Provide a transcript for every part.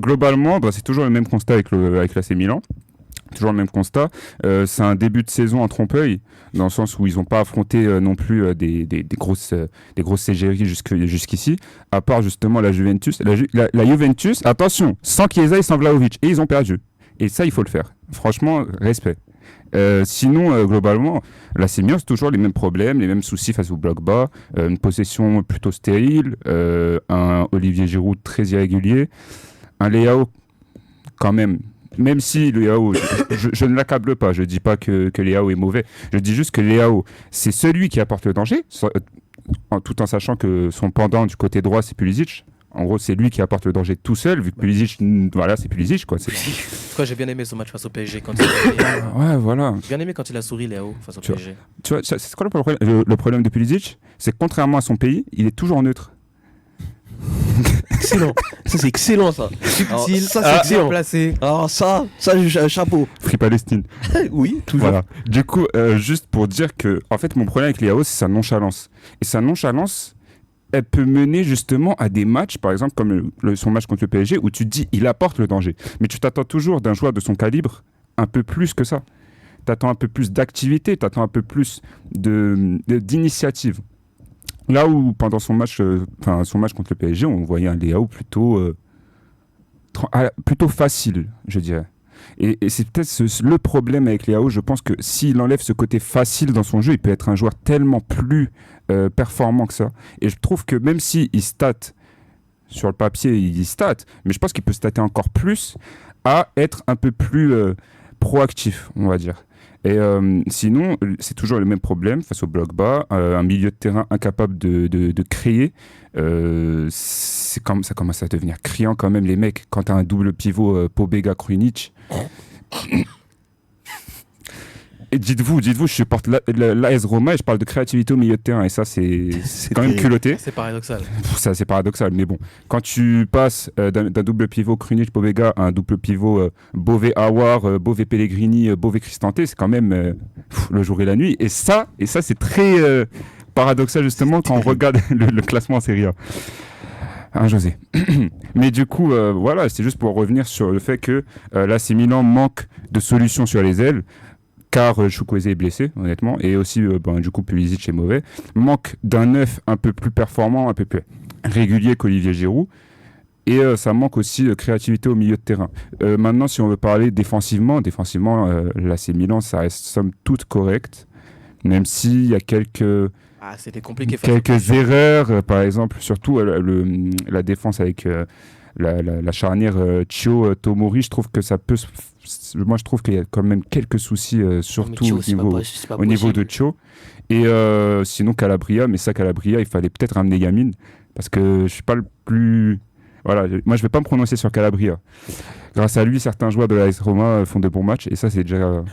Globalement, c'est toujours le même constat avec l'AC Milan. Toujours le même constat. C'est un début de saison en trompe-l'œil, dans le sens où ils n'ont pas affronté non plus des grosses CGI jusqu'ici, à part justement la Juventus. La Juventus, attention, sans Chiesa et sans Vlahovic, et ils ont perdu. Et ça, il faut le faire. Franchement, respect. Sinon, globalement, l'AC Milan, c'est toujours les mêmes problèmes, les mêmes soucis face au bloc bas, une possession plutôt stérile, un Olivier Giroud très irrégulier, un Leao quand même si Leao, je ne l'accable pas, je ne dis pas que Leao est mauvais, je dis juste que Leao, c'est celui qui apporte le danger, tout en sachant que son pendant du côté droit, c'est Pulisic. En gros, c'est lui qui apporte le danger tout seul, vu que Pulisic, voilà, c'est Pulisic, quoi. Quoi, j'ai bien aimé ce match face au PSG quand il a... Ouais, voilà. J'ai bien aimé quand il a souri Léo face au PSG. Tu vois, c'est quoi le problème de Pulisic? C'est que contrairement à son pays, il est toujours neutre. Excellent. Ça, c'est excellent, ça. Subtil, ça, c'est excellent. placé. Alors, ça, chapeau. Free Palestine. Oui, toujours. Voilà. Du coup, juste pour dire que, en fait, mon problème avec Leao, c'est sa nonchalance. Et sa nonchalance, elle peut mener justement à des matchs, par exemple, comme son match contre le PSG, où tu te dis, il apporte le danger. Mais tu t'attends toujours d'un joueur de son calibre un peu plus que ça. Tu attends un peu plus d'activité, tu attends un peu plus d'initiative. Là où, pendant son match contre le PSG, on voyait un Leao plutôt facile, je dirais. Et c'est peut-être le problème avec Leao. Je pense que s'il enlève ce côté facile dans son jeu, il peut être un joueur tellement plus performant que ça. Et je trouve que même s'il stat, sur le papier, il stat, mais je pense qu'il peut stater encore plus à être un peu plus proactif, on va dire. Et sinon, c'est toujours le même problème face au bloc bas, un milieu de terrain incapable de créer. Ça commence à devenir criant quand même, les mecs. Quand tu as un double pivot Pobega-Krunic. Et dites-vous, je supporte l'AS Roma et je parle de créativité au milieu de terrain. Et ça, c'est quand même culotté. C'est paradoxal. Ça, c'est paradoxal. Mais bon, quand tu passes d'un double pivot Krunic-Pobega à un double pivot Bové-Aouar, Bové-Pellegrini, Bové-Cristante, c'est quand même le jour et la nuit. Et ça c'est très paradoxal, justement, quand on regarde le classement en Serie A. Hein, José. Mais du coup, voilà, c'est juste pour revenir sur le fait que l'AC Milan manque de solutions sur les ailes. Car Chukwueze est blessé, honnêtement, et aussi, du coup, Pulisic est mauvais. Manque d'un neuf un peu plus performant, un peu plus régulier qu'Olivier Giroud. Et ça manque aussi de créativité au milieu de terrain. Maintenant, si on veut parler défensivement, l'AC Milan, ça reste somme toute correct, même s'il y a c'était compliqué. Quelques erreurs, par exemple, surtout la défense avec la charnière Chio-Tomori, je trouve que ça peut... Moi, je trouve qu'il y a quand même quelques soucis, surtout au niveau de Chio. Et sinon, Calabria, mais ça, Calabria, il fallait peut-être ramener Yamin, parce que je suis pas le plus... Voilà, moi, je vais pas me prononcer sur Calabria. Grâce à lui, certains joueurs de l'AS Roma font de bons matchs, et ça, c'est déjà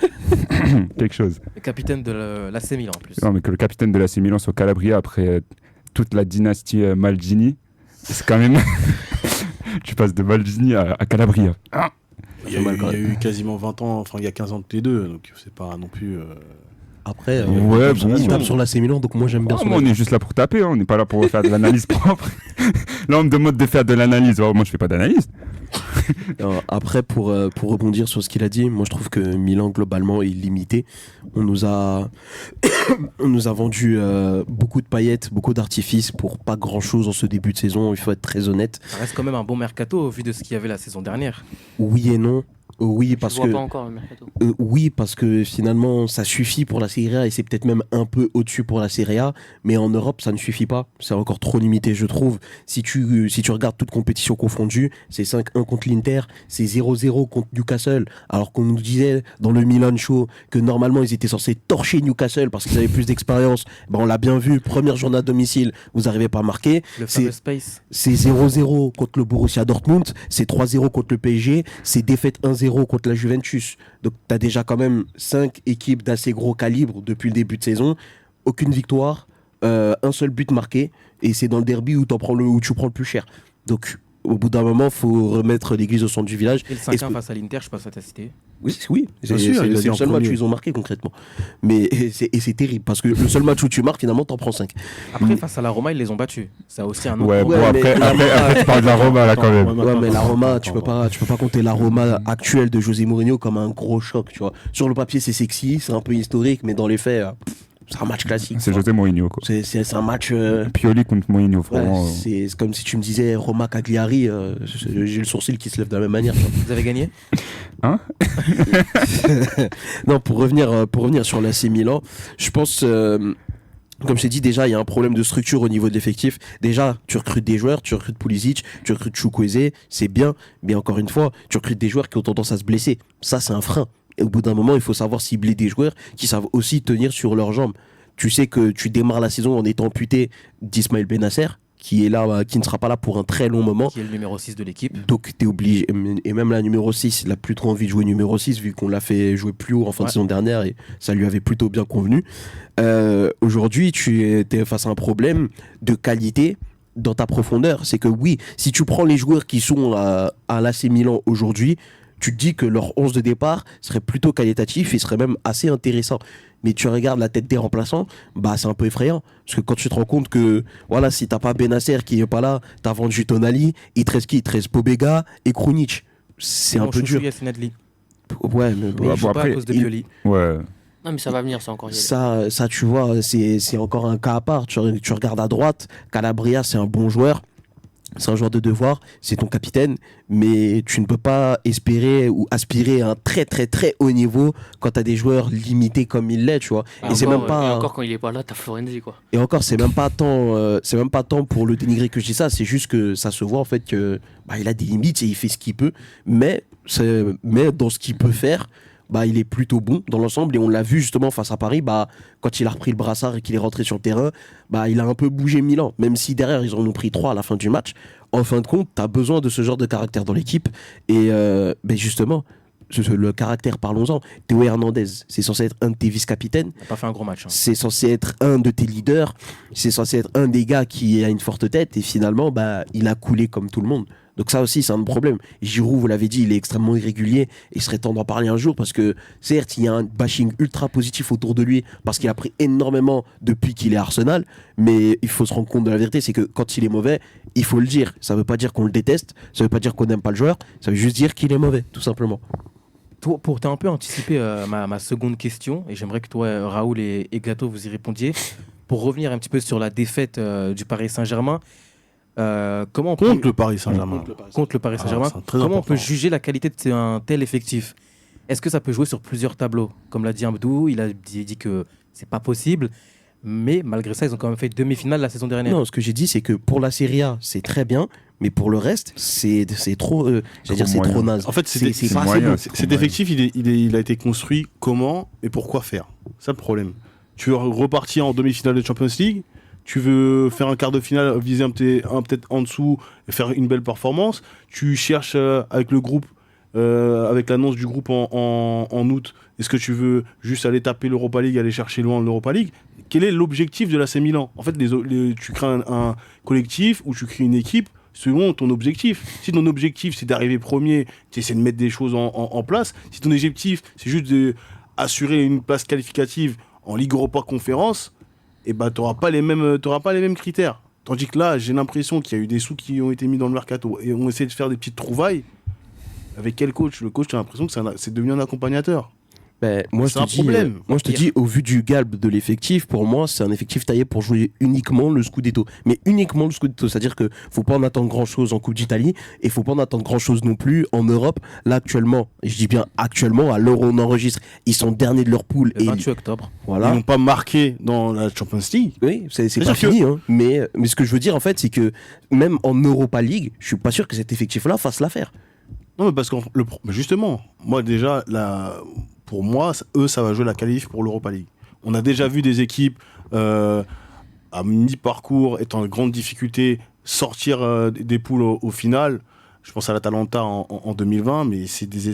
quelque chose. Le capitaine de l'AC Milan, en plus. Non, mais que le capitaine de l'AC Milan soit Calabria après toute la dynastie Maldini, c'est quand même... Tu passes de Maldini à Calabria. Il y a eu quasiment 20 ans, enfin il y a 15 ans tous les deux, donc c'est pas non plus... Après, on tape sur l'AC Milan, donc moi j'aime bien on est juste là pour taper, on n'est pas là pour faire de l'analyse propre. Là, on me demande de faire de l'analyse. Moi, je fais pas d'analyse. Alors, après, pour rebondir sur ce qu'il a dit, moi je trouve que Milan globalement est limité. On nous a vendu beaucoup de paillettes, beaucoup d'artifices pour pas grand chose en ce début de saison, il faut être très honnête. Ça reste quand même un bon mercato au vu de ce qu'il y avait la saison dernière. Oui et non. Oui, parce que pas encore le mercato. Oui, parce que finalement, ça suffit pour la Serie A et c'est peut-être même un peu au-dessus pour la Serie A, mais en Europe, ça ne suffit pas. C'est encore trop limité, je trouve. Si tu regardes toutes compétitions confondues, c'est 5-1 contre l'Inter, c'est 0-0 contre Newcastle, alors qu'on nous disait dans le Milan Show que normalement, ils étaient censés torcher Newcastle parce qu'ils avaient plus d'expérience. On l'a bien vu, première journée à domicile, vous n'arrivez pas à marquer. Fameux Space. C'est 0-0 contre le Borussia Dortmund, c'est 3-0 contre le PSG, c'est défaite 1-0 contre la Juventus. Donc tu as déjà quand même 5 équipes d'assez gros calibre depuis le début de saison. Aucune victoire, un seul but marqué, et c'est dans le derby où tu prends le plus cher. Donc Au bout d'un moment, il faut remettre l'église au centre du village. Et le 5-1 face à l'Inter, je sais pas si t'as cité. Oui, Bien c'est sûr, il le l'a dit en seul match premier. où ils ont marqué concrètement. Mais c'est terrible parce que le seul match où tu marques, finalement, t'en prends 5. Après, face à la Roma, ils les ont battus. Ça a aussi un autre. Ouais, problème. bon, mais après, tu parles de la Roma là quand même. Ouais, mais la Roma, tu peux pas compter la Roma actuelle de José Mourinho comme un gros choc, tu vois. Sur le papier, c'est sexy, c'est un peu historique, mais dans les faits, c'est un match classique. C'est quoi. José Mourinho, quoi. C'est un match. Pioli contre Mourinho, Ouais, vraiment. c'est comme si tu me disais Roma Cagliari, j'ai le sourcil qui se lève de la même manière. tu vois. Vous avez gagné? Non, pour revenir sur l'AC Milan, je pense, comme je t'ai dit, déjà, il y a un problème de structure au niveau de l'effectif. Déjà, tu recrutes des joueurs, tu recrutes Pulisic, tu recrutes Chukwueze, c'est bien, mais encore une fois, tu recrutes des joueurs qui ont tendance à se blesser. Ça, c'est un frein. Et au bout d'un moment, il faut savoir cibler des joueurs qui savent aussi tenir sur leurs jambes. Tu sais que tu démarres la saison en étant amputé d'Ismaël Benasser, qui est là, qui ne sera pas là pour un très long moment. Qui est le numéro 6 de l'équipe. Donc t'es obligé, et même la numéro 6, il a plus trop envie de jouer numéro 6 vu qu'on l'a fait jouer plus haut en fin de saison dernière et ça lui avait plutôt bien convenu. Aujourd'hui, tu es face à un problème de qualité dans ta profondeur. C'est que oui, si tu prends les joueurs qui sont à l'AC Milan aujourd'hui, tu te dis que leur 11 de départ serait plutôt qualitatif et serait même assez intéressant. Mais tu regardes la tête des remplaçants, bah c'est un peu effrayant. Parce que quand tu te rends compte que, voilà, si t'as pas Benasser qui est pas là, t'as vendu Tonali, il te reste qui? Il te reste Pobega et Krunic. C'est un peu dur. Yassine Adli. Ouais, mais Mais bon, il joue pas après, à cause de Pioli. Ouais. Non, mais ça va venir, ça encore y aller. ça, tu vois, c'est encore un cas à part. Tu regardes à droite, Calabria, c'est un bon joueur. C'est un joueur de devoir, c'est ton capitaine, mais tu ne peux pas espérer ou aspirer à un très très très haut niveau quand tu as des joueurs limités comme il l'est, tu vois. Et c'est encore, même pas et encore quand il est pas là, t'as Florenzi, quoi. et encore c'est même pas tant pour le dénigrer que je dis ça, c'est juste que ça se voit en fait que il a des limites et il fait ce qu'il peut, mais dans ce qu'il peut faire, il est plutôt bon dans l'ensemble et on l'a vu justement face à Paris, quand il a repris le brassard et qu'il est rentré sur le terrain, il a un peu bougé Milan, même si derrière ils en ont pris 3 à la fin du match. En fin de compte, tu as besoin de ce genre de caractère dans l'équipe et justement, le caractère, parlons-en. Théo Hernandez, c'est censé être un de tes vice-capitaines. Il n'a pas fait un gros match. C'est censé être un de tes leaders. C'est censé être un des gars qui a une forte tête. Et finalement, il a coulé comme tout le monde. Donc ça aussi, c'est un problème. Giroud, vous l'avez dit, il est extrêmement irrégulier. Et il serait temps d'en parler un jour parce que, certes, il y a un bashing ultra positif autour de lui parce qu'il a pris énormément depuis qu'il est à Arsenal. Mais il faut se rendre compte de la vérité, c'est que quand il est mauvais, il faut le dire. Ça ne veut pas dire qu'on le déteste. Ça ne veut pas dire qu'on n'aime pas le joueur. Ça veut juste dire qu'il est mauvais, tout simplement. Pour t'as un peu anticipé ma seconde question, et j'aimerais que toi, Raoul et Gato, vous y répondiez. Pour revenir un petit peu sur la défaite du Paris Saint-Germain, comment on peut... Contre le Paris Saint-Germain. Contre le Paris Saint-Germain, c'est très comment on important. peut juger la qualité d'un tel effectif? Est-ce que ça peut jouer sur plusieurs tableaux? Comme l'a dit Abdou, il a dit que c'est pas possible, mais malgré ça, ils ont quand même fait demi-finale la saison dernière. Non, ce que j'ai dit, c'est que pour la Serie A, c'est très bien, mais pour le reste, c'est trop, c'est moyen. trop naze. En fait, c'est pas assez moyen, bon. c'est cet effectif, il a été construit comment et pourquoi faire. C'est ça le problème. Tu veux repartir en demi-finale de Champions League, tu veux faire un quart de finale, viser peut-être en dessous et faire une belle performance. Tu cherches avec le groupe, avec l'annonce du groupe en août, est-ce que tu veux juste aller taper l'Europa League, aller chercher loin l'Europa League? Quel est l'objectif de l'AC Milan? En fait, tu crées un collectif ou tu crées une équipe selon ton objectif. Si ton objectif c'est d'arriver premier, tu essaies de mettre des choses en place. Si ton objectif c'est juste d'assurer une place qualificative en Ligue Europa Conférence, tu n'auras pas les mêmes critères. Tandis que là, j'ai l'impression qu'il y a eu des sous qui ont été mis dans le mercato et on essaie de faire des petites trouvailles. Avec quel coach? Le coach, j'ai l'impression que c'est devenu un accompagnateur. Moi, C'est un problème. Moi, je te dis, au vu du galbe de l'effectif, pour moi, c'est un effectif taillé pour jouer uniquement le Scudetto. Mais uniquement le Scudetto. C'est-à-dire qu'il ne faut pas en attendre grand-chose en Coupe d'Italie et il ne faut pas en attendre grand-chose non plus en Europe. Là, actuellement, et je dis bien actuellement, à l'heure où on enregistre, ils sont derniers de leur poule. Le 28 octobre. Ils Voilà. n'ont pas marqué dans la Champions League. Oui, c'est pas C'est-à-dire fini. Hein. Mais ce que je veux dire, en fait, c'est que même en Europa League, je suis pas sûr que cet effectif-là fasse l'affaire. Non, mais parce que justement, moi déjà, pour moi, ça va jouer la qualif pour l'Europa League. On a déjà vu des équipes à mi-parcours, étant en grande difficulté, sortir des poules au final. Je pense à l'Atalanta en 2020, mais c'est des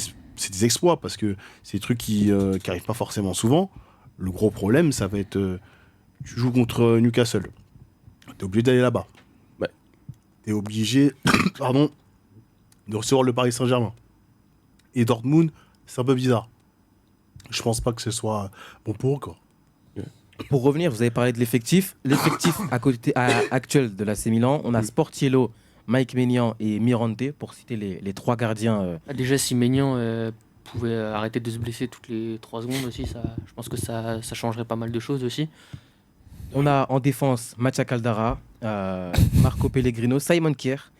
exploits parce que c'est des trucs qui n'arrivent pas forcément souvent. Le gros problème, ça va être tu joues contre Newcastle. Tu es obligé d'aller là-bas. Ouais. Tu es obligé de recevoir le Paris Saint-Germain. Et Dortmund, c'est un peu bizarre. Je pense pas que ce soit bon pour eux, quoi. Pour revenir, vous avez parlé de l'effectif. L'effectif actuel de l'AC Milan, on a Sportiello, Mike Maignan et Mirante, pour citer les 3 gardiens. Déjà, si Maignan pouvait arrêter de se blesser toutes les 3 secondes aussi, je pense que ça changerait pas mal de choses aussi. On a en défense Matia Caldara, Marco Pellegrino, Simon Kjær,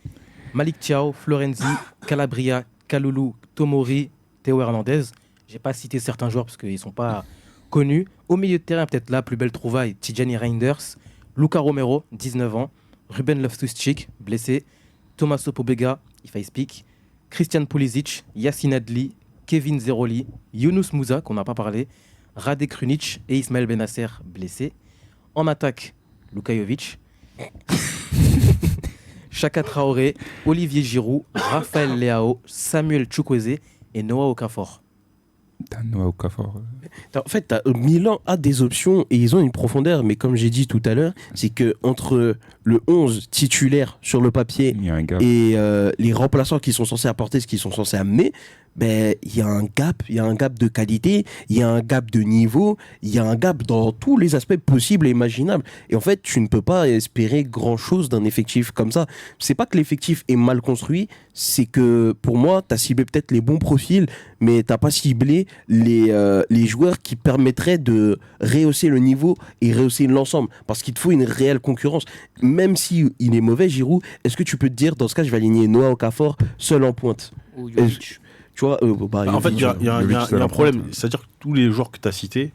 Malik Thiaw, Florenzi, Calabria, Kalulu, Tomori, Théo Hernandez. J'ai pas cité certains joueurs parce qu'ils ne sont pas connus. Au milieu de terrain, peut-être la plus belle trouvaille, Tijani Reinders, Luca Romero, 19 ans, Ruben Loftus-Cheek, blessé, Tommaso Pobega, if I speak, Christian Pulisic, Yassine Adli, Kevin Zeroli, Yunus Moussa, qu'on n'a pas parlé, Rade Krunic et Ismaël Benasser, blessé. En attaque, Luka Jovic, Chaka Traoré, Olivier Giroud, Raphaël Leao, Samuel Chukwueze et Noah Okafor. Noah Okafor. En fait, Milan a des options et ils ont une profondeur, mais comme j'ai dit tout à l'heure, c'est que entre le 11 titulaire sur le papier Il y a un gap. et les remplaçants qui sont censés apporter ce qu'ils sont censés amener, ben il y a un gap de qualité, il y a un gap de niveau, il y a un gap dans tous les aspects possibles et imaginables. Et en fait, tu ne peux pas espérer grand-chose d'un effectif comme ça. C'est pas que l'effectif est mal construit, c'est que pour moi, tu as ciblé peut-être les bons profils, mais t'as pas ciblé les joueurs qui permettraient de rehausser le niveau et rehausser l'ensemble. Parce qu'il te faut une réelle concurrence. Même si il est mauvais, Giroud, est-ce que tu peux te dire, dans ce cas, je vais aligner Noah Okafor seul en pointe? Ou Jovic. Tu vois, En fait, il y a Jovic, c'est un la problème. pointe. C'est-à-dire que tous les joueurs que tu as cités,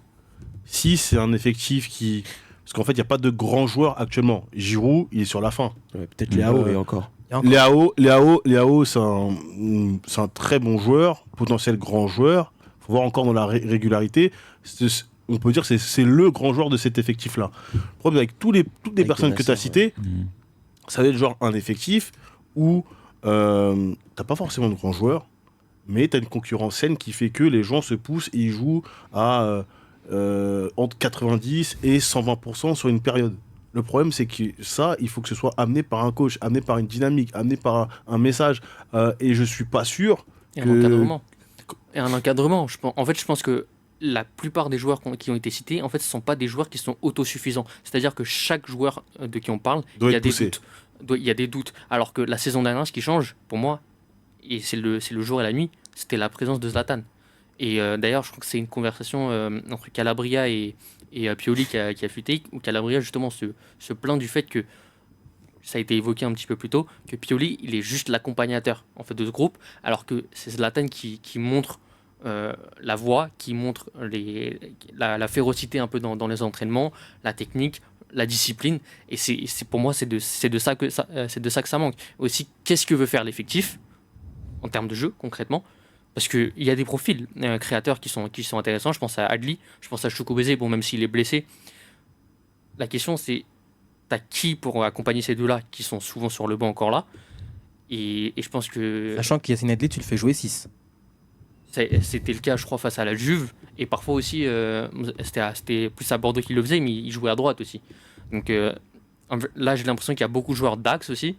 si c'est un effectif qui. Parce qu'en fait, il n'y a pas de grands joueurs actuellement. Giroud, il est sur la fin. Ouais, peut-être Léao et encore. Et encore, Léao, c'est un très bon joueur, potentiel grand joueur. Il faut voir encore dans la régularité. On peut dire que c'est le grand joueur de cet effectif-là. Le problème avec toutes les personnes que tu as citées, ça va être genre un effectif où t'as pas forcément de grands joueurs, mais tu as une concurrence saine qui fait que les gens se poussent et ils jouent à entre 90 et 120% sur une période. Le problème, c'est que ça, il faut que ce soit amené par un coach, amené par une dynamique, amené par un message. Et je suis pas sûr Et que... un encadrement. Et un encadrement. En fait, je pense que la plupart des joueurs qui ont été cités, en fait, ce ne sont pas des joueurs qui sont autosuffisants. C'est-à-dire que chaque joueur de qui on parle, Doit il y a être des poussé. doutes. Il y a des doutes. Alors que la saison dernière, ce qui change, pour moi, et c'est le jour et la nuit, c'était la présence de Zlatan. Et d'ailleurs, je crois que c'est une conversation entre Calabria et Pioli qui a fuité, où Calabria justement se plaint du fait que, ça a été évoqué un petit peu plus tôt, que Pioli, il est juste l'accompagnateur en fait, de ce groupe, alors que c'est Zlatan qui montre la voie, qui montre la férocité un peu dans les entraînements, la technique, la discipline. Et pour moi, c'est de ça que ça manque. Aussi, qu'est-ce que veut faire l'effectif en termes de jeu, concrètement? Parce qu'il y a des profils créateurs qui sont intéressants. Je pense à Adli, je pense à Chukwueze, bon, même s'il est blessé. La question, c'est t'as qui pour accompagner ces deux-là, qui sont souvent sur le banc encore là. Et je pense que... sachant que Yassine Adli, tu le fais jouer 6. C'était le cas, je crois, face à la Juve. Et parfois aussi, c'était plus à Bordeaux qu'il le faisait, mais il jouait à droite aussi. Donc là, j'ai l'impression qu'il y a beaucoup de joueurs d'axe aussi.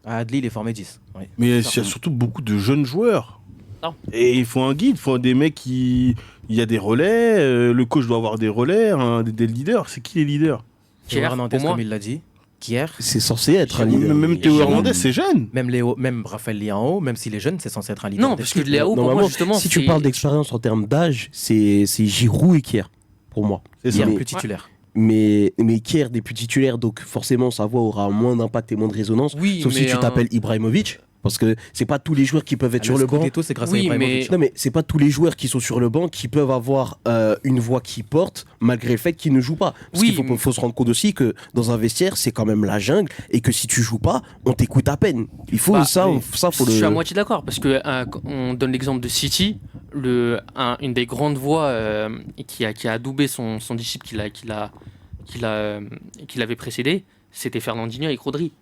Adli, il est formé 10. Oui. Mais il y a surtout beaucoup de jeunes joueurs. Non. Et il faut un guide, il faut des mecs qui... Il y a des relais, le coach doit avoir des relais, des leaders. C'est qui les leaders? Théo Kjær, Hernandez, pour moi. comme il l'a dit. Kjær, C'est censé être un leader. Même Théo Giroud. Hernandez, c'est jeune. même Raphaël Leao, même s'il est jeune, c'est censé être un leader. Non, parce que d'esprit. Léao, pour moi, Normalement, justement, si tu parles d'expérience en termes d'âge, c'est Giroud et Kjær, pour moi. C'est Il ça. est Mais- plus titulaire. Mais Kjær n'est plus titulaire, donc forcément sa voix aura moins d'impact et moins de résonance. Oui, Sauf si mais tu t'appelles Ibrahimovic, parce que c'est pas tous les joueurs qui peuvent être sur le banc. Scudetto, c'est grâce Oui, à Ibrahimovic. Non, mais c'est pas tous les joueurs qui sont sur le banc qui peuvent avoir une voix qui porte malgré le fait qu'ils ne jouent pas. Parce Oui, qu'il faut se rendre compte aussi que dans un vestiaire, c'est quand même la jungle et que si tu joues pas, on t'écoute à peine. Il faut Bah, ça, faut Je suis à le. moitié d'accord, parce que on donne l'exemple de City, une des grandes voix qui a adoubé son disciple qu'il avait précédé, c'était Fernandinho avec Rodri.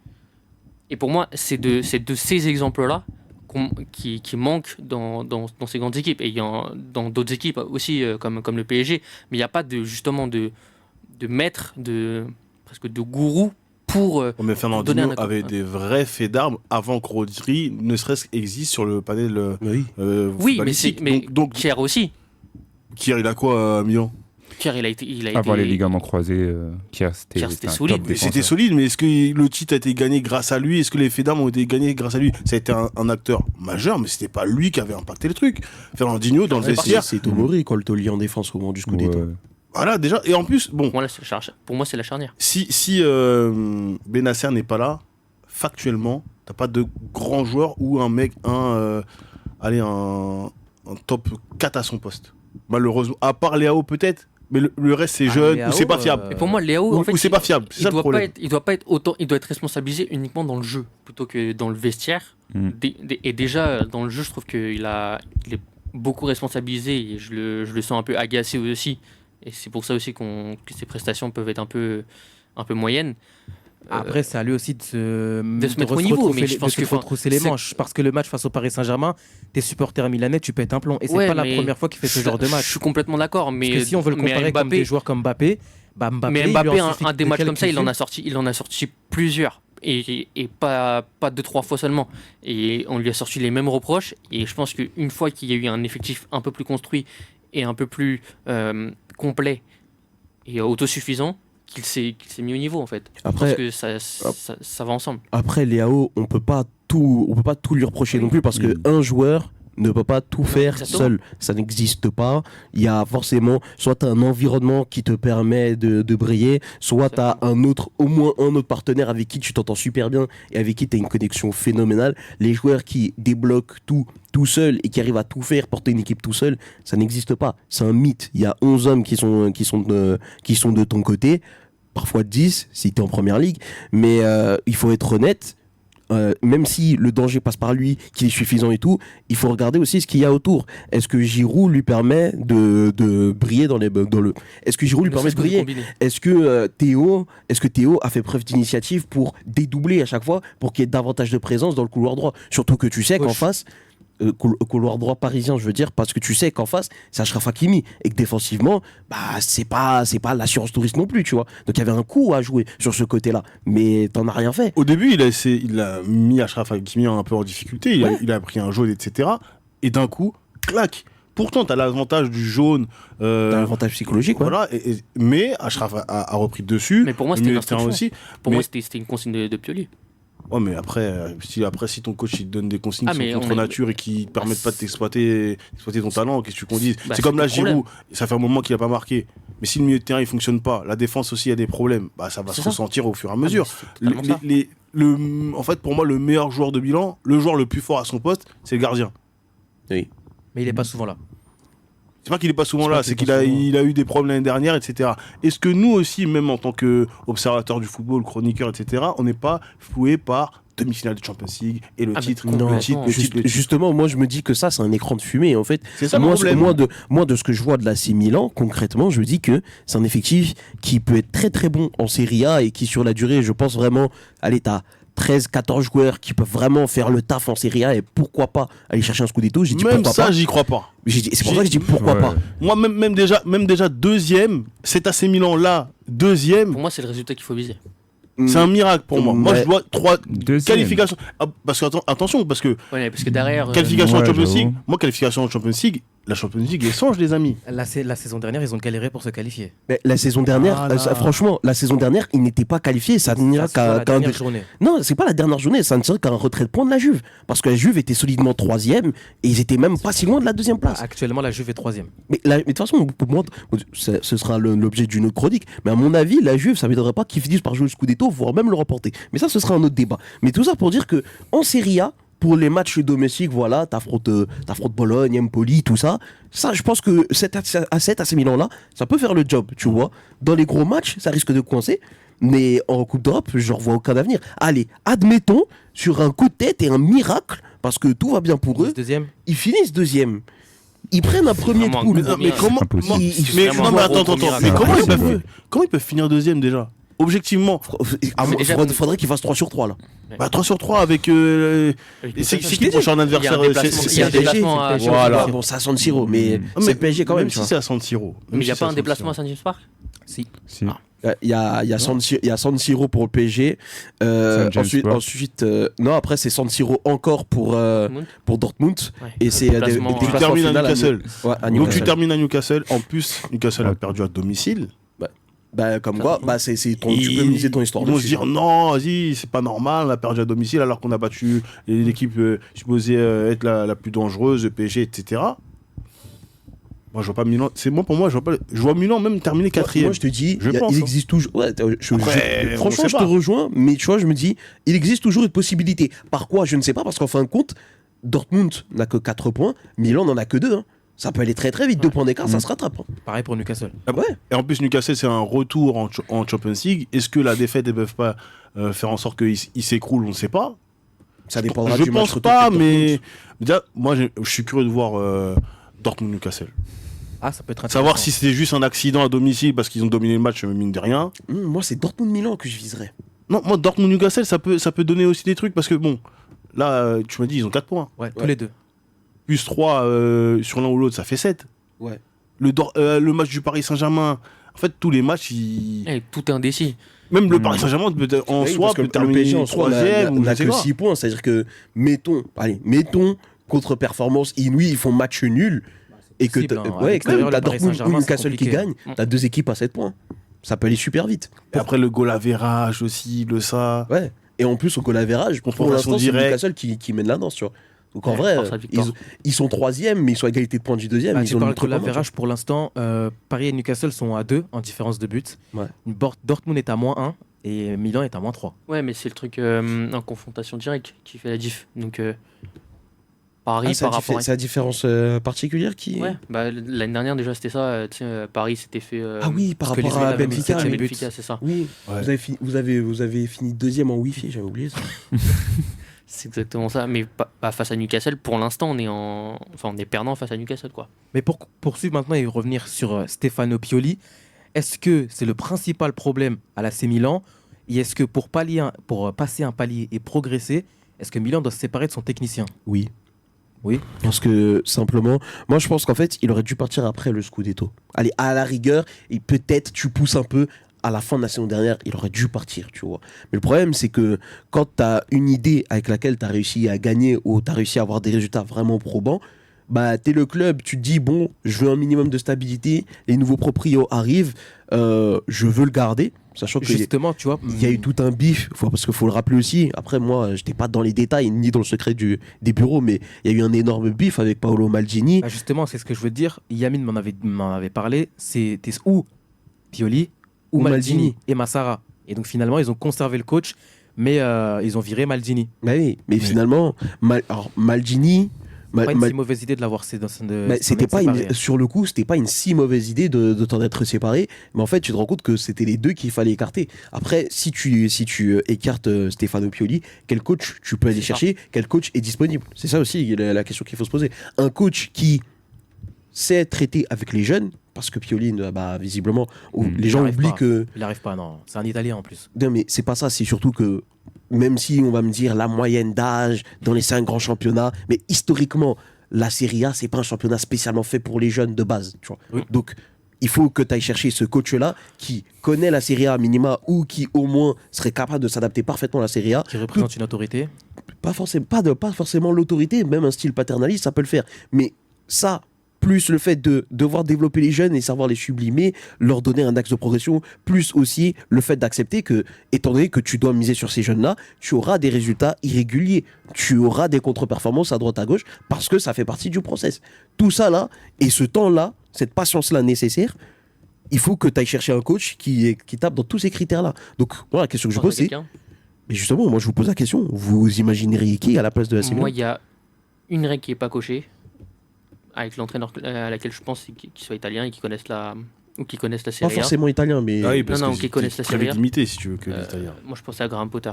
Et pour moi, c'est de ces exemples-là qui manquent dans ces grandes équipes. Et il y a dans d'autres équipes aussi, comme le PSG, mais il n'y a pas justement de maître, presque de gourou pour Mais donner Fernandinho un avait des vrais faits d'armes avant que Rodri ne serait-ce qu'existe sur le panel Oui. oui, mais footballistique. mais donc Kier aussi. Kier, il a quoi à Milan? Kier, il a Avant été les ligaments croisés, Kier, c'était Kier, c'était un solide. top Mais c'était défenseur. solide, mais est-ce que le titre a été gagné grâce à lui? Est-ce que les faits d'armes ont été gagnés grâce à lui? Ça a été un acteur majeur, mais c'était pas lui qui avait impacté le truc. Fernandinho, dans le C'est vestiaire, C'est Tomori, quoi, le taulier en défense au moment du Scudetto. Ouais. voilà, déjà. Et en plus, bon, Pour moi, c'est la charnière. si Benasser n'est pas là, factuellement, t'as pas de grand joueur ou un mec, un top 4 à son poste. Malheureusement, à part Léao peut-être, mais le reste c'est jeune Léao, ou c'est pas fiable. Et pour moi, Léao, Ou en fait, c'est pas fiable, c'est ça le problème. il doit pas être autant, il doit être responsabilisé uniquement dans le jeu plutôt que dans le vestiaire. Mm. Et déjà dans le jeu, je trouve il est beaucoup responsabilisé et je le sens un peu agacé aussi. Et c'est pour ça aussi que ses prestations peuvent être un peu moyennes. Après, c'est à lui aussi de se mettre au niveau, mais je pense que retrousser les c'est- manches. Parce que le match face au Paris Saint-Germain, tes supporters milanais, tu pètes un plomb. Et c'est Ouais, pas la mais première fois qu'il fait ce genre de Je match. suis complètement d'accord, mais Parce que si on veut le mais comparer comme des joueurs comme Mbappé, bah Mbappé, mais il lui Mbappé, en suffit un des de matchs comme ça, quelques il en a sorti plusieurs. Et pas 2-3 fois seulement. Et on lui a sorti les mêmes reproches. Et je pense qu'une fois qu'il y a eu un effectif un peu plus construit et un peu plus complet et autosuffisant, qu'il s'est mis au niveau en fait. Après- Parce que ça va ensemble. Après, Léao, on peut pas tout lui reprocher non plus parce que un joueur ne peut pas tout faire exactement. seul. Ça n'existe pas. Il y a forcément, soit tu as un environnement qui te permet de briller, soit tu as au moins un autre partenaire avec qui tu t'entends super bien et avec qui tu as une connexion phénoménale. Les joueurs qui débloquent tout seul et qui arrivent à tout faire, porter une équipe tout seul, ça n'existe pas. C'est un mythe. Il y a 11 hommes qui sont de ton côté, parfois 10 si tu es en première ligue, mais il faut être honnête. Même si le danger passe par lui, qu'il est suffisant et tout, il faut regarder aussi ce qu'il y a autour. Est-ce que Giroud lui permet de briller dans le Est-ce que Giroud lui permet de briller? Est-ce que Théo a fait preuve d'initiative pour dédoubler à chaque fois pour qu'il y ait davantage de présence dans le couloir droit? Surtout que tu sais qu'en Gauche. face, couloir droit parisien, je veux dire, parce que tu sais qu'en face, c'est Achraf Hakimi et que défensivement, bah c'est pas l'assurance touriste non plus, tu vois. Donc il y avait un coup à jouer sur ce côté-là, mais t'en as rien fait. Au début, il a mis Achraf Hakimi un peu en difficulté, il a pris un jaune, etc. Et d'un coup, clac. Pourtant, tu as l'avantage du jaune. T'as l'avantage psychologique, ouais. Voilà, mais Achraf a repris dessus. Mais pour moi, c'était Le une milieu de terrain instruction. aussi. Pour Mais- moi, c'était une consigne de Pioli. Ouais, mais après, si ton coach il te donne des consignes qui mais sont on contre est- nature et qui te permettent pas de d'exploiter ton talent, qu'est-ce que tu qu'on dise? Bah, C'est comme c'est là, le problème. Giroud, ça fait un moment qu'il a pas marqué. Mais si le milieu de terrain il fonctionne pas, la défense aussi a des problèmes, bah ça va C'est se ça. ressentir au fur et à mesure. C'est totalement ça. En fait, pour moi, le meilleur joueur de Milan, le joueur le plus fort à son poste, c'est le gardien. Mais il est pas souvent là. C'est pas qu'il est pas souvent C'est là, pas c'est qu'il qu'il est a, pas souvent. il a eu des problèmes l'année dernière, etc. Est-ce que nous aussi, même en tant qu'observateur du football, chroniqueur, etc., on n'est pas floué par demi-finale de Champions League et le Ah, mais titre, non. le titre, le titre, le titre. Justement, moi je me dis que ça c'est un écran de fumée en fait. C'est ça le moi, problème. moi de ce que je vois de l'AC Milan, concrètement, je me dis que c'est un effectif qui peut être très très bon en Serie A et qui sur la durée, je pense vraiment, allez, t'as 13-14 joueurs qui peuvent vraiment faire le taf en Serie A et pourquoi pas aller chercher un Scudetto. J'ai dit Même pourquoi ça, pas. j'y crois pas. C'est pour ça que je dis pourquoi Ouais. pas. Moi, même déjà deuxième, cet AC Milan là, deuxième, Pour moi, c'est le résultat qu'il faut viser. c'est un miracle pour moi. Moi, Ouais. je vois 3 Deuxième. qualifications. Ah, parce que attention, parce que Ouais, parce que derrière. qualification en ouais, Champions j'avoue. League, moi, qualification en Champions League, la Champions League, les songe, les amis. La saison dernière, ils ont galéré pour se qualifier. Mais la saison dernière, Ah là. franchement, la saison dernière, ils n'étaient pas qualifiés. Ça n'ira Ça, c'est sur la qu'à un dernière journée. Non, c'est pas la dernière journée, ça ne serait qu'un retrait de points de la Juve. Parce que la Juve était solidement 3ème et ils étaient même pas si loin de la 2ème place. Actuellement, la Juve est 3ème. Mais de toute façon, pour moi, ce sera l'objet d'une autre chronique. Mais à mon avis, la Juve, ça ne m'étonnerait pas qu'ils finissent par jouer le Scudetto, voire même le remporter. Mais ça, ce sera un autre débat. Mais tout ça pour dire que en Serie A, pour les matchs domestiques, voilà, t'affrontes Bologne, Empoli, tout ça. Ça, je pense que 7 à 7 à ces Milan-là, ça peut faire le job, tu vois. Dans les gros matchs, ça risque de coincer. Mais en Coupe d'Europe, je ne revois aucun avenir. Allez, admettons, sur un coup de tête et un miracle, parce que tout va bien pour eux, Deuxième. ils finissent 2ème. Ils prennent un premier de vraiment un poule. gros Mais comment Impossible. Ils- ils- Mais vraiment non, mais un attends, gros attends. miracle. Mais Impossible. comment ils peuvent finir deuxième déjà? Objectivement, Faudrait qu'il fasse 3 sur 3 là. bah 3 sur 3 avec. C'est qui le prochain adversaire? Il y a un déplacement- C'est il y a un PSG. déplacement à- Voilà. Bon, c'est à San Siro, mais Ah, c'est le PSG quand même. Même tu si vois. c'est à San Siro. Mais il n'y a pas un déplacement à Saint-James Park Si. Si. Il y a San Siro pour le PSG. Saint-James Park. Ensuite non, après c'est San Siro encore pour Dortmund. Ouais. Et c'est des Déplacement, Tu déplacements termines à finales Newcastle. Ouais, à Donc tu Newcastle. termines à Newcastle. En plus, Newcastle a perdu à domicile. Bah, comme quoi, bah, tu peux miser ton histoire Ils vont se dessus. dire non, vas-y, c'est pas normal, on a perdu à domicile alors qu'on a battu l'équipe supposée être la plus dangereuse, le PSG, etc. Moi, je vois pas Milan. Pour moi, je vois Milan même terminer quatrième. Moi, je te dis, Je pense, il hein. existe toujours. Ouais, Après, on franchement, sait je te pas. rejoins, mais tu vois, je me dis, il existe toujours une possibilité. Par quoi, je ne sais pas, parce qu'en fin de compte, Dortmund n'a que 4 points, Milan n'en a que 2. Ça peut aller très très vite, 2 points d'écart, ça se rattrape. Pareil pour Newcastle. Ouais. Et en plus, Newcastle, c'est un retour en Champions League. Est-ce que la défaite, ils peuvent pas faire en sorte qu'ils s'écroulent? On ne sait pas. Ça dépendra Je du match pense retour pas, contre mais déjà, moi, je suis curieux de voir Dortmund-Newcastle. Ah, ça peut être intéressant. Savoir si c'était juste un accident à domicile parce qu'ils ont dominé le match, mine de rien. Dortmund. Moi, c'est Dortmund-Milan que je viserais. Non, moi, Dortmund-Newcastle, ça peut donner aussi des trucs parce que, bon, là, tu m'as dit, ils ont 4 points. Ouais, tous les deux. Plus 3 sur l'un ou l'autre, ça fait 7. Ouais. Le match du Paris Saint-Germain, en fait, tous les matchs, Tout est indécis. même le Paris Saint-Germain en Oui, soi parce que peut le terminer PSG en soi troisième ou n'a je sais que pas. 6 points. C'est-à-dire que, mettons, contre-performance inouïe, ils font match nul. Et que possible, hein. À ouais, l'extérieur, t'as le Paris Dortmund ou Saint-Germain, c'est Newcastle qui compliqué. gagnent, t'as 2 équipes à 7 points. Ça peut aller super vite. Et après, le goal average aussi, ça. Ouais. Et en plus, au goal average, pour Confrontation l'instant, c'est directe. Newcastle qui mène la danse, tu vois. Donc en Ouais, vrai, force à la victoire. ils sont 3e, mais ils sont à égalité de points du 2e. Bah, ils tu ont parles le de truc en main, l'avérage pour l'instant. Paris et Newcastle sont à 2 en différence de but. Ouais. Dortmund est à -1 et Milan est à -3. Ouais, mais c'est le truc en confrontation directe qui fait la diff. Donc, Paris c'est par rapport à. la différence particulière qui. Ouais, bah, l'année dernière déjà c'était ça. Tu sais, Paris s'était fait. Ah oui, par parce que rapport les à Islandais avaient Benfica. mis mais- buts. Benfica, c'est ça. Oui, Ouais. vous avez fini 2e en Wi-Fi, j'avais oublié ça. C'est exactement ça. Mais face à Newcastle, pour l'instant, on est perdant face à Newcastle, quoi. Mais pour poursuivre maintenant et revenir sur Stefano Pioli, est-ce que c'est le principal problème à l'AC Milan? Et est-ce que pour passer un palier et progresser, est-ce que Milan doit se séparer de son technicien? Oui. Oui. Parce que simplement, moi je pense qu'en fait, il aurait dû partir après le Scudetto. Allez, à la rigueur, et peut-être tu pousses un peu à la fin de la saison dernière, il aurait dû partir, tu vois. Mais le problème, c'est que quand tu as une idée avec laquelle tu as réussi à gagner ou tu as réussi à avoir des résultats vraiment probants, bah t'es le club, tu te dis bon, je veux un minimum de stabilité, les nouveaux proprios arrivent, je veux le garder, sachant que Justement, tu vois. il y a eu tout un bif, parce qu'il faut le rappeler aussi. Après, moi, j'étais pas dans les détails ni dans le secret des bureaux, mais il y a eu un énorme bif avec Paolo Maldini. Ah, justement, c'est ce que je veux te dire. Yamin m'en avait parlé. C'était ou Pioli ou Ou Maldini, Maldini. et Massara. Et donc finalement, ils ont conservé le coach, mais ils ont viré Maldini. Bah oui, mais finalement, alors, Maldini. Pas une si mauvaise idée de l'avoir C'était pas sur le coup, c'était pas une si mauvaise idée de t'en être séparé, mais en fait, tu te rends compte que c'était les deux qu'il fallait écarter. Après, si tu écartes Stefano Pioli, quel coach tu peux aller chercher, quel coach est disponible? C'est ça aussi la question qu'il faut se poser. Un coach qui sait traiter avec les jeunes, parce que Pioli, visiblement, les gens il arrive oublient pas. que. Il n'arrive pas, non. C'est un Italien en plus. Non, mais c'est pas ça, c'est surtout que même si on va me dire la moyenne d'âge dans les 5 grands championnats, mais historiquement, la Serie A, c'est pas un championnat spécialement fait pour les jeunes de base. Tu vois. Oui. Donc, il faut que tu ailles chercher ce coach-là qui connaît la Serie A à minima ou qui au moins serait capable de s'adapter parfaitement à la Serie A. Qui représente une autorité. Pas forcément l'autorité, même un style paternaliste, ça peut le faire. Mais ça, plus le fait de devoir développer les jeunes et savoir les sublimer, leur donner un axe de progression, plus aussi le fait d'accepter que, étant donné que tu dois miser sur ces jeunes-là, tu auras des résultats irréguliers, tu auras des contre-performances à droite à gauche, parce que ça fait partie du process. Tout ça là, et ce temps-là, cette patience-là nécessaire, il faut que tu ailles chercher un coach qui tape dans tous ces critères-là. Donc, voilà, la question que je pose, c'est... Mais justement, moi je vous pose la question, vous imagineriez qui à la place de la Milan? Moi, il y a une règle qui n'est pas cochée, avec l'entraîneur à laquelle je pense qu'il soit italien et qui connaisse la Pas Serie A. forcément italien, mais... Ah oui, parce Non, que qui connaissent la très Serie vite A. limité si tu veux que l'italien. Moi, je pensais à Graham Potter.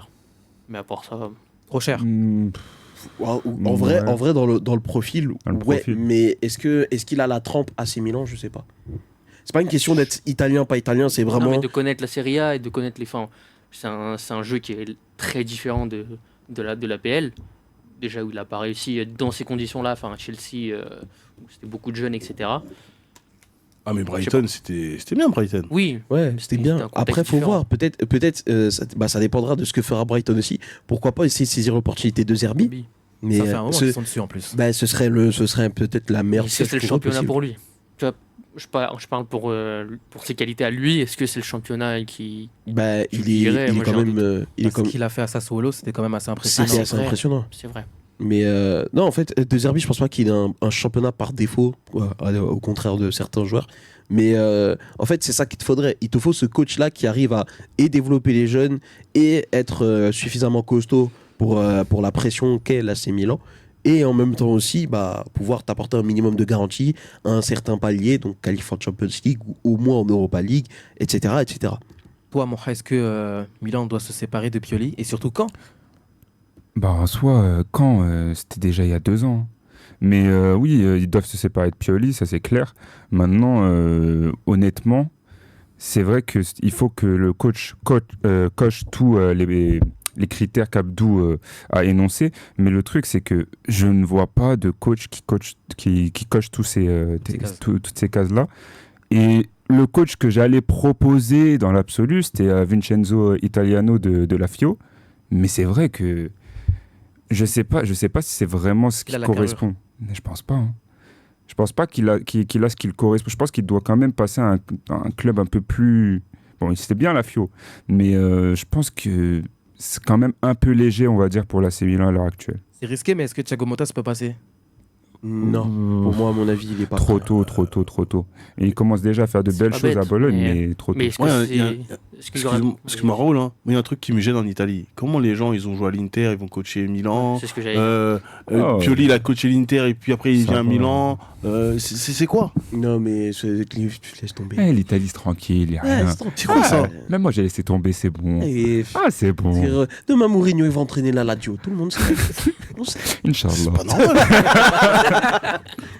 Mais à part ça, Trop cher. En Ouais. vrai, dans le profil, Dans le ouais, profil. mais est-ce qu'il a la trempe AC Milan? Je sais pas. C'est pas une question d'être italien, pas italien, c'est non, vraiment... mais de connaître la Serie A et de connaître les fins. C'est un jeu qui est très différent de la PL. Déjà où il n'a pas réussi dans ces conditions-là, enfin à Chelsea, où c'était beaucoup de jeunes, etc. Ah, mais Brighton, c'était bien, Brighton. Oui, Ouais, Mais c'était c'était bien. un contexte Après, faut différent. voir. Peut-être ça dépendra de ce que fera Brighton aussi. Pourquoi pas essayer de saisir l'opportunité de Zerbi. oui. Mais Ça fait un moment ce, qu'ils sont dessus en plus. ce serait peut-être la meilleure Est-ce que c'est le chose championnat possible. pour lui? Tu vois, je parle pour ses qualités à lui. Est-ce que c'est le championnat qui. Bah, Je il dirais, est moi, quand j'ai un même. Il est Ce comme. qu'il a fait à Sassuolo, c'était quand même assez impressionnant. C'était c'est assez vrai. impressionnant. C'est vrai. Mais non, en fait, De Zerbi, je pense pas qu'il ait un championnat par défaut, au contraire de certains joueurs. Mais en fait, c'est ça qu'il te faudrait. Il te faut ce coach-là qui arrive à et développer les jeunes et être suffisamment costaud pour la pression qu'est l'AC Milan. Et en même temps aussi, pouvoir t'apporter un minimum de garantie à un certain palier, donc qualifié en Champions League ou au moins en Europa League, etc. etc. Toi, Moha, est-ce que Milan doit se séparer de Pioli et surtout quand? Bah, en soi, c'était déjà il y a 2 ans. Mais oui, ils doivent se séparer de Pioli, ça c'est clair. Maintenant, honnêtement, c'est vrai qu'il faut que le coach coche tous les critères qu'Abdou a énoncés. Mais le truc, c'est que je ne vois pas de coach qui coche toutes ces cases-là. Et le coach que j'allais proposer dans l'absolu, c'était Vincenzo Italiano de la Fio. Mais c'est vrai que je sais pas si c'est vraiment ce Il qui a la correspond. Mais je pense pas. Hein. Je pense pas qu'il a ce qu'il correspond. Je pense qu'il doit quand même passer à un club un peu plus. Bon, c'était bien la Fio, mais je pense que c'est quand même un peu léger, on va dire, pour l'AC Milan à l'heure actuelle. C'est risqué, mais est-ce que Thiago Motta peut passer? Non, pour moi, à mon avis, il est pas Trop prêt. tôt. Et il commence déjà à faire de C'est belles pas choses à bête, Bologne, mais- mais trop tôt. Mais est-ce que Ouais, c'est. il y a- Est-ce qu'il y aura- Excuse-moi, Raoul, hein, mais il y a un truc qui me gêne en Italie. Comment les gens, ils ont joué à l'Inter, ils vont coacher Milan. C'est ce que j'allais dire. Oh. Pioli, il a coaché l'Inter et puis après, il Ça vient à va. Milan. C'est quoi? Non, mais tu laisses tomber. L'Italie, c'est tranquille, il y a rien. C'est quoi ça? Même moi, j'ai laissé tomber, c'est bon. Et Ah, c'est bon. demain, Mourinho, il va entraîner la Lazio. Tout le monde sait. On sait. C'est Inch'Allah. pas normal.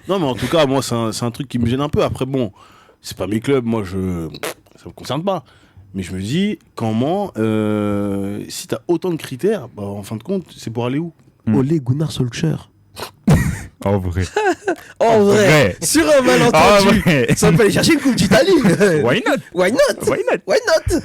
Non, mais en tout cas, moi, c'est un truc qui me gêne un peu. Après, bon, c'est pas mes clubs, moi, ça me concerne pas. Mais je me dis, comment, si t'as autant de critères, en fin de compte, c'est pour aller où? Ole Gunnar Solskjaer. En vrai. En vrai, sur un En malentendu, vrai. ça peut aller chercher une coupe d'Italie. Why not? Why not? Why not? Why not?